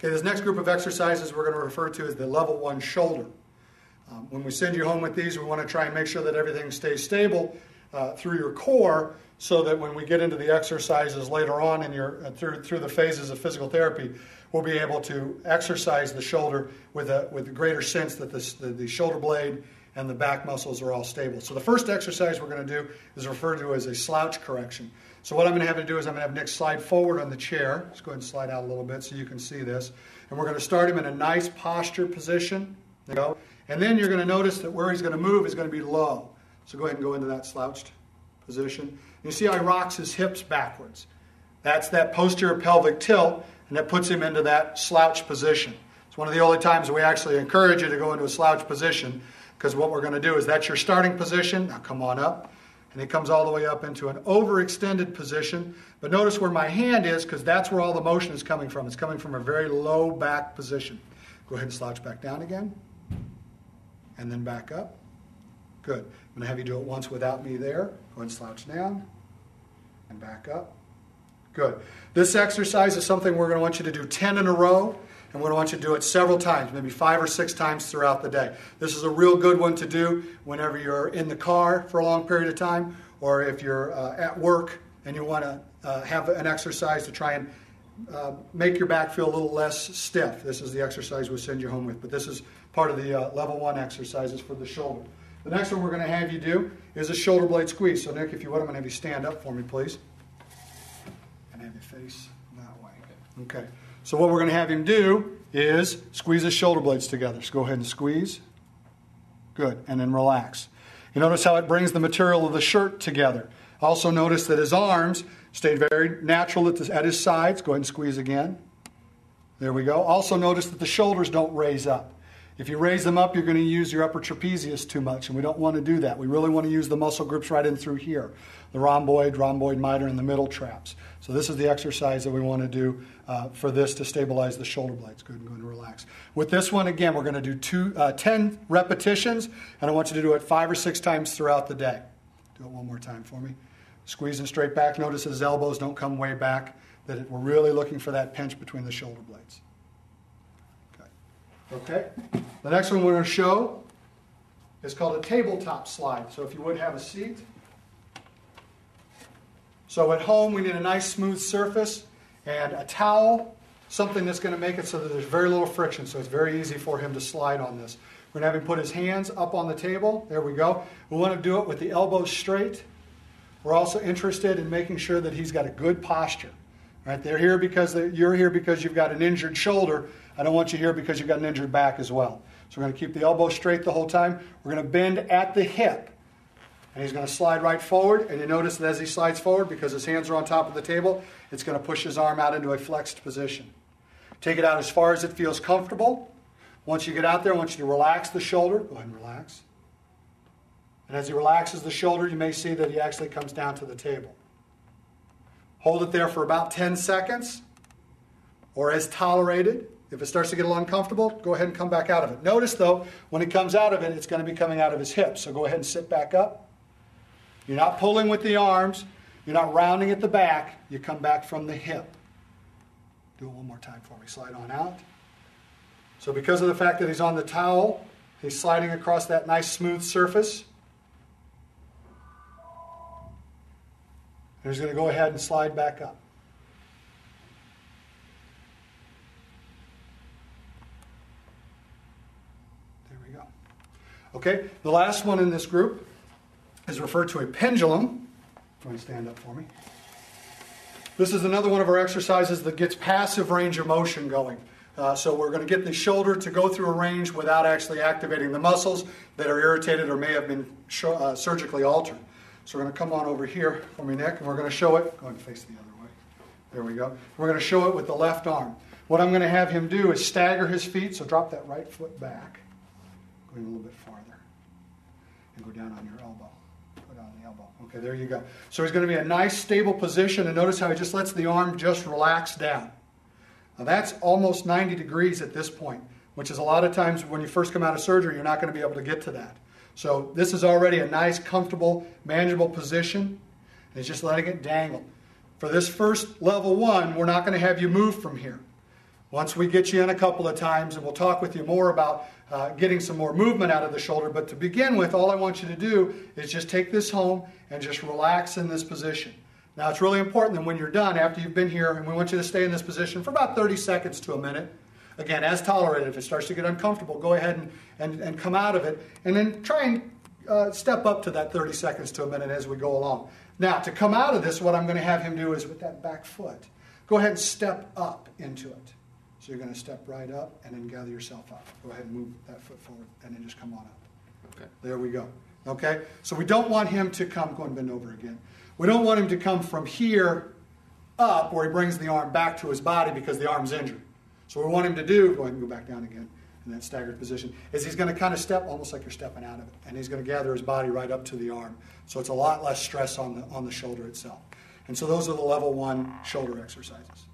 Okay, this next group of exercises we're going to refer to as the level 1 shoulder. When we send you home with these, we want to try and make sure that everything stays stable through your core, so that when we get into the exercises later on in your through the phases of physical therapy, we'll be able to exercise the shoulder with a greater sense that the shoulder blade and the back muscles are all stable. So the first exercise we're going to do is referred to as a slouch correction. So what I'm going to have to do is I'm going to have Nick slide forward on the chair. Let's go ahead and slide out a little bit so you can see this. And we're going to start him in a nice posture position. There you go. And then you're going to notice that where he's going to move is going to be low. So go ahead and go into that slouched position. You see how he rocks his hips backwards. That's that posterior pelvic tilt, and that puts him into that slouch position. It's one of the only times we actually encourage you to go into a slouch position, because what we're going to do is that's your starting position. Now come on up. And he comes all the way up into an overextended position. But notice where my hand is, because that's where all the motion is coming from. It's coming from a very low back position. Go ahead and slouch back down again. And then back up. Good. I'm going to have you do it once without me there. Go ahead and slouch down. And back up. Good. This exercise is something we're going to want you to do 10 in a row. And we're going to want you to do it several times, maybe 5 or 6 times throughout the day. This is a real good one to do whenever you're in the car for a long period of time, or if you're at work and you want to have an exercise to try and make your back feel a little less stiff. This is the exercise we'll send you home with. But this is part of the level 1 exercises for the shoulder. The next one we're going to have you do is a shoulder blade squeeze. So Nick, if you would, I'm going to have you stand up for me, please. And have your face that way. Okay. So what we're going to have him do is squeeze his shoulder blades together. So go ahead and squeeze. Good. And then relax. You notice how it brings the material of the shirt together. Also notice that his arms stayed very natural at his sides. Go ahead and squeeze again. There we go. Also notice that the shoulders don't raise up. If you raise them up, you're going to use your upper trapezius too much, and we don't want to do that. We really want to use the muscle groups right in through here, the rhomboid minor, and the middle traps. So this is the exercise that we want to do for this to stabilize the shoulder blades. Good, and go and relax. With this one, again, we're going to do 10 repetitions, and I want you to do it 5 or 6 times throughout the day. Do it one more time for me. Squeezing straight back. Notice that his elbows don't come way back, that we're really looking for that pinch between the shoulder blades. Okay. The next one we're going to show is called a tabletop slide. So if you would have a seat. So at home we need a nice smooth surface and a towel, something that's going to make it so that there's very little friction, so it's very easy for him to slide on this. We're going to have him put his hands up on the table. There we go. We want to do it with the elbows straight. We're also interested in making sure that he's got a good posture. Right? You're here because you've got an injured shoulder. I don't want you here because you've got an injured back as well. So we're going to keep the elbow straight the whole time. We're going to bend at the hip. And he's going to slide right forward. And you notice that as he slides forward, because his hands are on top of the table, it's going to push his arm out into a flexed position. Take it out as far as it feels comfortable. Once you get out there, I want you to relax the shoulder. Go ahead and relax. And as he relaxes the shoulder, you may see that he actually comes down to the table. Hold it there for about 10 seconds, or as tolerated. If it starts to get a little uncomfortable, go ahead and come back out of it. Notice, though, when it comes out of it, it's going to be coming out of his hips. So go ahead and sit back up. You're not pulling with the arms. You're not rounding at the back. You come back from the hip. Do it one more time for me. Slide on out. So because of the fact that he's on the towel, he's sliding across that nice smooth surface. And he's going to go ahead and slide back up. There we go. Okay, the last one in this group is referred to a pendulum. Go ahead and stand up for me. This is another one of our exercises that gets passive range of motion going. So we're going to get the shoulder to go through a range without actually activating the muscles that are irritated or may have been surgically altered. So we're going to come on over here for me, Nick, and we're going to show it. Go ahead and face the other way. There we go. We're going to show it with the left arm. What I'm going to have him do is stagger his feet, so drop that right foot back. Go in a little bit farther. And go down on your elbow. Go down on the elbow. Okay, there you go. So he's going to be a nice, stable position, and notice how he just lets the arm just relax down. Now that's almost 90 degrees at this point, which is a lot of times when you first come out of surgery, you're not going to be able to get to that. So this is already a nice, comfortable, manageable position. And he's just letting it dangle. For this first level 1, we're not going to have you move from here. Once we get you in a couple of times, and we'll talk with you more about getting some more movement out of the shoulder, but to begin with, all I want you to do is just take this home and just relax in this position. Now, it's really important that when you're done, after you've been here, and we want you to stay in this position for about 30 seconds to a minute. Again, as tolerated. If it starts to get uncomfortable, go ahead and come out of it, and then try and step up to that 30 seconds to a minute as we go along. Now, to come out of this, what I'm going to have him do is with that back foot, go ahead and step up into it. So you're going to step right up and then gather yourself up. Go ahead and move that foot forward and then just come on up. Okay. There we go. Okay? So we don't want him to come, go and bend over again. We don't want him to come from here up where he brings the arm back to his body because the arm's injured. So what we want him to do, go ahead and go back down again in that staggered position, is he's going to kind of step almost like you're stepping out of it. And he's going to gather his body right up to the arm. So it's a lot less stress on the shoulder itself. And so those are the level 1 shoulder exercises.